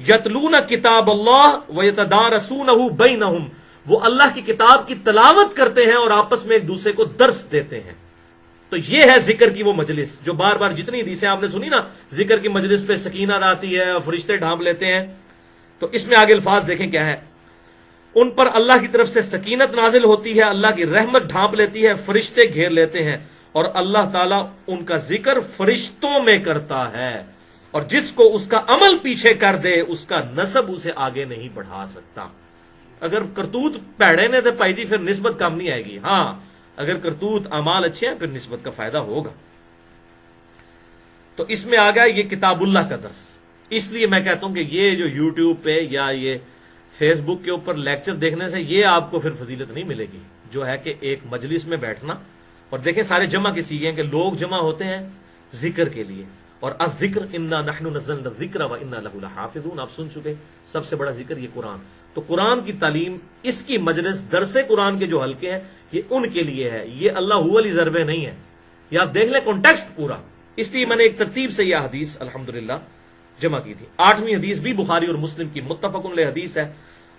یتلون کتاب اللہ ویتدارسونہ بینہم، وہ اللہ کی کتاب کی تلاوت کرتے ہیں اور آپس میں ایک دوسرے کو درس دیتے ہیں. تو یہ ہے ذکر کی وہ مجلس جو بار بار جتنی حدیثیں آپ نے سنی نا، ذکر کی مجلس پہ سکینت آتی ہے اور فرشتے ڈھانپ لیتے ہیں. تو اس میں آگے الفاظ دیکھیں کیا ہے. ان پر اللہ کی طرف سے سکینت نازل ہوتی ہے، اللہ کی رحمت ڈھانپ لیتی ہے، فرشتے گھیر لیتے ہیں، اور اللہ تعالیٰ ان کا ذکر فرشتوں میں کرتا ہے، اور جس کو اس کا عمل پیچھے کر دے اس کا نسب اسے آگے نہیں بڑھا سکتا. اگر کرتوت پیڑے نے تو پائی جی پھر نسبت کم نہیں آئے گی. ہاں اگر کرتوت اعمال اچھے ہیں پھر نسبت کا فائدہ ہوگا. تو اس میں آ گیا یہ کتاب اللہ کا درس. اس لیے میں کہتا ہوں کہ یہ جو یوٹیوب پہ یا یہ فیس بک کے اوپر لیکچر دیکھنے سے یہ آپ کو پھر فضیلت نہیں ملے گی، جو ہے کہ ایک مجلس میں بیٹھنا. اور دیکھیں سارے جمع کسی ہیں کہ لوگ جمع ہوتے ہیں ذکر کے لیے. اور الذکر انا نحن نزلنا الذکر وانا له لحافظون، آپ سن چکے. سب سے بڑا ذکر یہ قرآن. تو قرآن کی تعلیم، اس کی مجلس، درس قرآن کے جو حلقے ہیں یہ ان کے لیے ہے. یہ اللہ ہو علی ضربے نہیں ہے. یہ آپ دیکھ لیں کانٹیکسٹ پورا. اس لیے میں نے ایک ترتیب سے یہ حدیث الحمدللہ جمع کی تھی. 8ویں حدیث بھی بخاری اور مسلم کی متفق علیہ حدیث ہے،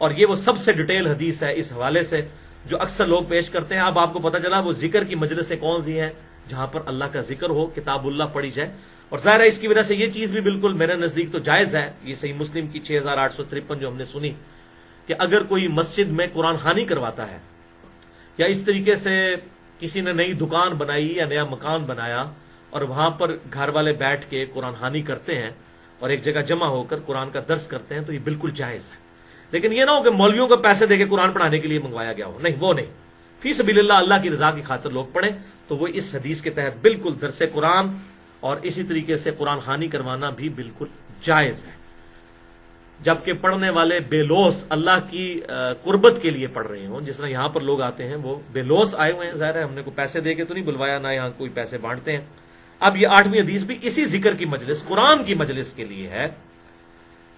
اور یہ وہ سب سے ڈیٹیل حدیث ہے اس حوالے سے جو اکثر لوگ پیش کرتے ہیں. اب آپ کو پتہ چلا وہ ذکر کی مجلسیں کون سی ہیں جہاں پر اللہ کا ذکر ہو، کتاب اللہ پڑھی جائے. اور ظاہر ہے اس کی وجہ سے یہ چیز بھی بالکل میرے نزدیک تو جائز ہے. یہ صحیح مسلم کی 6853 جو ہم نے سنی کہ اگر کوئی مسجد میں قرآن خوانی کرواتا ہے یا اس طریقے سے کسی نے نئی دکان بنائی یا نیا مکان بنایا اور وہاں پر گھر والے بیٹھ کے قرآن خوانی کرتے ہیں اور ایک جگہ جمع ہو کر قرآن کا درس کرتے ہیں تو یہ بالکل جائز ہے. لیکن یہ نہ ہو کہ مولویوں کو پیسے دے کے قرآن پڑھانے کے لیے منگوایا گیا ہو. نہیں، وہ نہیں. فی سبیل اللہ، اللہ کی رضا کی خاطر لوگ پڑھیں تو وہ اس حدیث کے تحت بالکل درس قرآن اور اسی طریقے سے قرآن خوانی کروانا بھی بالکل جائز ہے. جبکہ پڑھنے والے بے لوس اللہ کی قربت کے لیے پڑھ رہے ہوں، جس طرح یہاں پر لوگ آتے ہیں وہ بے لوس آئے ہوئے ہیں. ظاہر ہے ہم نے کوئی پیسے دے کے تو نہیں بلوایا، نہ یہاں کوئی پیسے بانٹتے ہیں. اب یہ 8ویں حدیث بھی اسی ذکر کی مجلس، قرآن کی مجلس کے لیے ہے.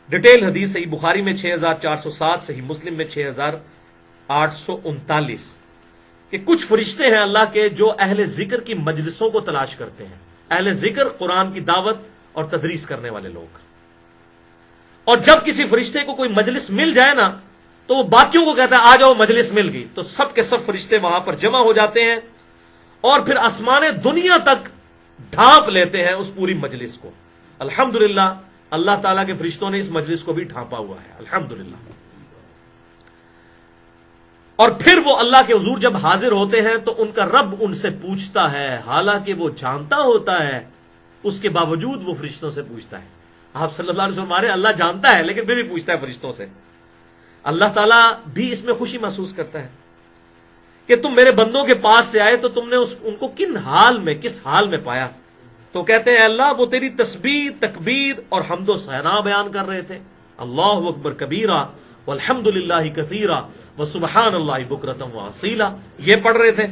ڈیٹیل حدیث صحیح بخاری میں 6407، صحیح مسلم میں 6839 کہ کچھ فرشتے ہیں اللہ کے جو اہل ذکر کی مجلسوں کو تلاش کرتے ہیں. اہل ذکر قرآن کی دعوت اور تدریس کرنے والے لوگ. اور جب کسی فرشتے کو کوئی مجلس مل جائے نا تو وہ باقیوں کو کہتا ہے آ جاؤ مجلس مل گئی. تو سب کے سب فرشتے وہاں پر جمع ہو جاتے ہیں اور پھر آسمان دنیا تک ڈھانپ لیتے ہیں اس پوری مجلس کو. الحمدللہ اللہ تعالیٰ کے فرشتوں نے اس مجلس کو بھی ڈھانپا ہوا ہے الحمدللہ. اور پھر وہ اللہ کے حضور جب حاضر ہوتے ہیں تو ان کا رب ان سے پوچھتا ہے، حالانکہ وہ جانتا ہوتا ہے اس کے باوجود وہ فرشتوں سے پوچھتا ہے. آپ صلی اللہ علیہ وسلم ہمارے اللہ جانتا ہے لیکن پھر بھی پوچھتا ہے فرشتوں سے. اللہ تعالیٰ بھی اس میں خوشی محسوس کرتا ہے کہ تم میرے بندوں کے پاس سے آئے تو تم نے ان کو کس حال میں پایا. تو کہتے ہیں اللہ وہ تیری تسبیح، تکبیر اور حمد و ثنا بیان کر رہے تھے. اللہ اکبر کبیرہ والحمد للہ کثیرہ وسبحان اللہ بکرۃ واصیلا، یہ پڑھ رہے تھے.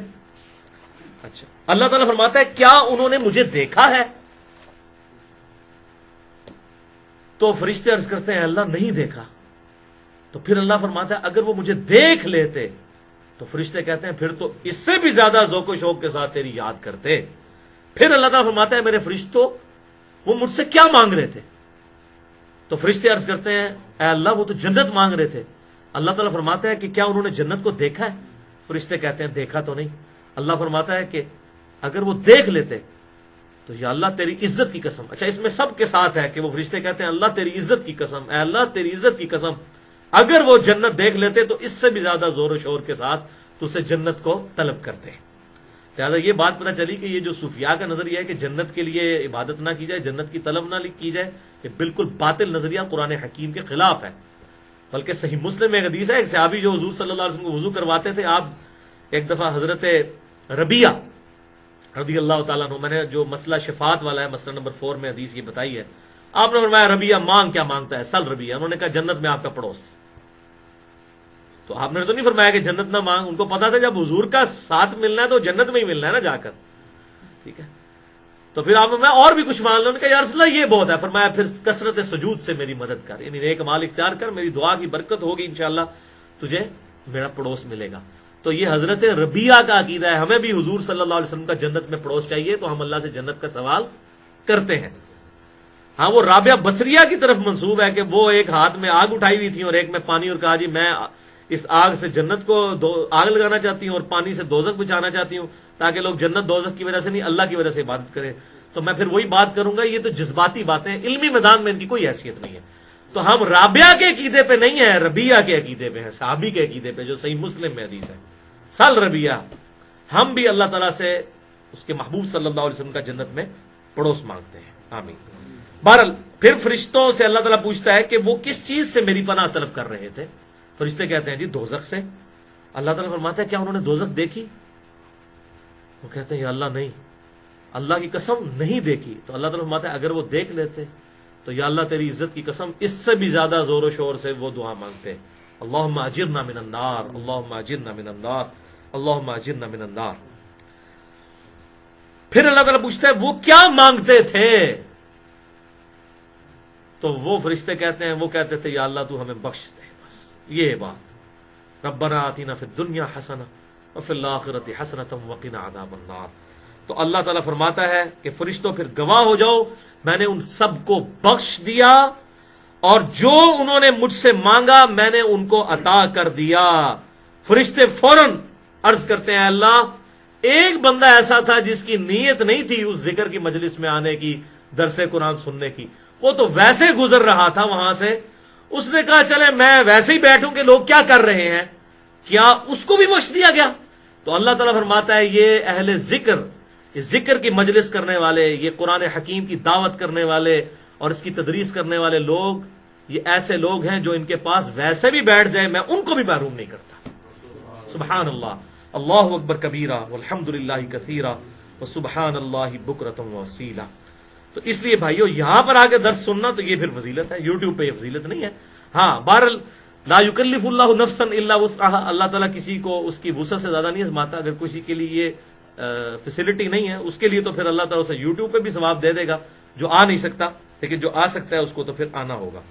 اچھا، اللہ تعالیٰ فرماتا ہے کیا انہوں نے مجھے دیکھا ہے؟ تو فرشتے عرض کرتے ہیں اللہ نہیں دیکھا. تو پھر اللہ فرماتا ہے اگر وہ مجھے دیکھ لیتے، تو فرشتے کہتے ہیں پھر تو اس سے بھی زیادہ ذوق و شوق کے ساتھ تیری یاد کرتے. پھر اللہ تعالیٰ فرماتا ہے میرے فرشتوں وہ مجھ سے کیا مانگ رہے تھے؟ تو فرشتے عرض کرتے ہیں اے اللہ وہ تو جنت مانگ رہے تھے. اللہ تعالیٰ فرماتا ہے کہ کیا انہوں نے جنت کو دیکھا ہے؟ فرشتے کہتے ہیں دیکھا تو نہیں. اللہ فرماتا ہے کہ اگر وہ دیکھ لیتے تو یا اللہ تیری عزت کی قسم. اچھا، اس میں سب کے ساتھ ہے کہ وہ فرشتے کہتے ہیں اللہ تیری عزت کی قسم، اے اللہ تیری عزت کی قسم، اگر وہ جنت دیکھ لیتے تو اس سے بھی زیادہ زور و شور کے ساتھ تو اسے جنت کو طلب کرتے. لہٰذا یہ بات پتہ چلی کہ یہ جو صوفیاء کا نظریہ ہے کہ جنت کے لیے عبادت نہ کی جائے، جنت کی طلب نہ کی جائے، یہ بالکل باطل نظریہ قرآن حکیم کے خلاف ہے. بلکہ صحیح مسلم میں ایک حدیث ہے، ایک صحابی جو حضور صلی اللہ علیہ وسلم کو وضو کرواتے تھے، آپ ایک دفعہ حضرت ربیہ رضی اللہ تعالیٰ عنہ، میں نے جو مسئلہ شفاعت والا ہے مسئلہ نمبر 4 میں حدیث یہ بتائی ہے، آپ نے فرمایا ربیہ مانگ کیا مانگتا ہے؟ سل ربیہ. انہوں نے کہا جنت میں آپ کا پڑوس. تو آپ نے تو نہیں فرمایا کہ جنت نہ مانگ، ان کو پتا تھا جب حضور کا ساتھ ملنا ہے تو جنت میں ہی ملنا ہے نا جا کر. ٹھیک ہے، تو پھر آپ نے اور بھی کچھ مان لو. انہوں نے کہا یا رسول اللہ یہ بہت ہے. فرمایا پھر کثرت سجود سے میری مدد کر، یعنی نیک مال اختیار کر، میری دعا کی برکت ہوگی انشاءاللہ تجھے میرا پڑوس ملے گا. تو یہ حضرت ربیہ کا عقیدہ ہے. ہمیں بھی حضور صلی اللہ علیہ وسلم کا جنت میں پڑوس چاہیے تو ہم اللہ سے جنت کا سوال کرتے ہیں. ہاں وہ رابعہ بصریہ کی طرف منسوب ہے کہ وہ ایک ہاتھ میں آگ اٹھائی ہوئی تھی اور ایک میں پانی، اور کہا جی میں اس آگ سے جنت کو آگ لگانا چاہتی ہوں اور پانی سے دوزخ بچانا چاہتی ہوں تاکہ لوگ جنت دوزخ کی وجہ سے نہیں اللہ کی وجہ سے عبادت کریں. تو میں پھر وہی بات کروں گا، یہ تو جذباتی باتیں، علمی میدان میں ان کی کوئی حیثیت نہیں ہے. تو ہم رابعہ کے عقیدے پہ نہیں ہیں، ربیہ کے عقیدے پہ ہیں، صحابی کے عقیدے پہ جو صحیح مسلم میں حدیث ہے. سل ربیہ، ہم بھی اللہ تعالیٰ سے اس کے محبوب صلی اللہ علیہ وسلم کا جنت میں پڑوس مانگتے ہیں. آمین. بہرحال پھر فرشتوں سے اللہ تعالیٰ پوچھتا ہے کہ وہ کس چیز سے میری پناہ طلب کر رہے تھے. فرشتے کہتے ہیں جی دوزخ سے. اللہ تعالیٰ فرماتا ہے کیا انہوں نے دوزخ دیکھی؟ وہ کہتے ہیں یا اللہ نہیں، اللہ کی قسم نہیں دیکھی. تو اللہ تعالیٰ فرماتا ہے اگر وہ دیکھ لیتے تو یا اللہ تیری عزت کی قسم اس سے بھی زیادہ زور و شور سے وہ دعا مانگتے، اللہم اجرنا من النار، اللہم اجرنا من النار، اللہم اجرنا من النار. پھر اللہ تعالیٰ پوچھتا ہے وہ کیا مانگتے تھے؟ تو وہ فرشتے کہتے ہیں وہ کہتے تھے یا اللہ تو ہمیں بخش دے، بس یہ بات. ربنا آتینا فی الدنیا حسنہ وفی الآخرۃ حسنۃ وقنا عذاب النار. تو اللہ تعالیٰ فرماتا ہے کہ فرشتوں پھر گواہ ہو جاؤ، میں نے ان سب کو بخش دیا اور جو انہوں نے مجھ سے مانگا میں نے ان کو عطا کر دیا. فرشتے فوراً عرض کرتے ہیں اللہ ایک بندہ ایسا تھا جس کی نیت نہیں تھی اس ذکر کی مجلس میں آنے کی، درس قرآن سننے کی، وہ تو ویسے گزر رہا تھا وہاں سے، اس نے کہا چلے میں ویسے ہی بیٹھوں کہ لوگ کیا کر رہے ہیں، کیا اس کو بھی بخش دیا گیا؟ تو اللہ تعالیٰ فرماتا ہے یہ اہل ذکر، یہ ذکر کی مجلس کرنے والے، یہ قرآن حکیم کی دعوت کرنے والے اور اس کی تدریس کرنے والے لوگ، یہ ایسے لوگ ہیں جو ان کے پاس ویسے بھی بیٹھ جائے میں ان کو بھی محروم نہیں کرتا. سبحان اللہ، اللہ اکبر کبیرہ والحمد للہ کثیرہ وسبحان اللہ بکرۃ واسیلہ. تو اس لیے بھائیو یہاں پر آ کے درس سننا تو یہ پھر فضیلت ہے، یوٹیوب پہ یہ فضیلت نہیں ہے. ہاں بہرحال لا یکلف اللہ نفسا الا وسعها، اللہ تعالیٰ کسی کو اس کی وسعت سے زیادہ نہیں آزماتا. اگر کسی کے لیے یہ فیسلٹی نہیں ہے اس کے لیے تو پھر اللہ تعالیٰ اسے یوٹیوب پہ بھی ثواب دے دے گا جو آ نہیں سکتا، لیکن جو آ سکتا ہے اس کو تو پھر آنا ہوگا.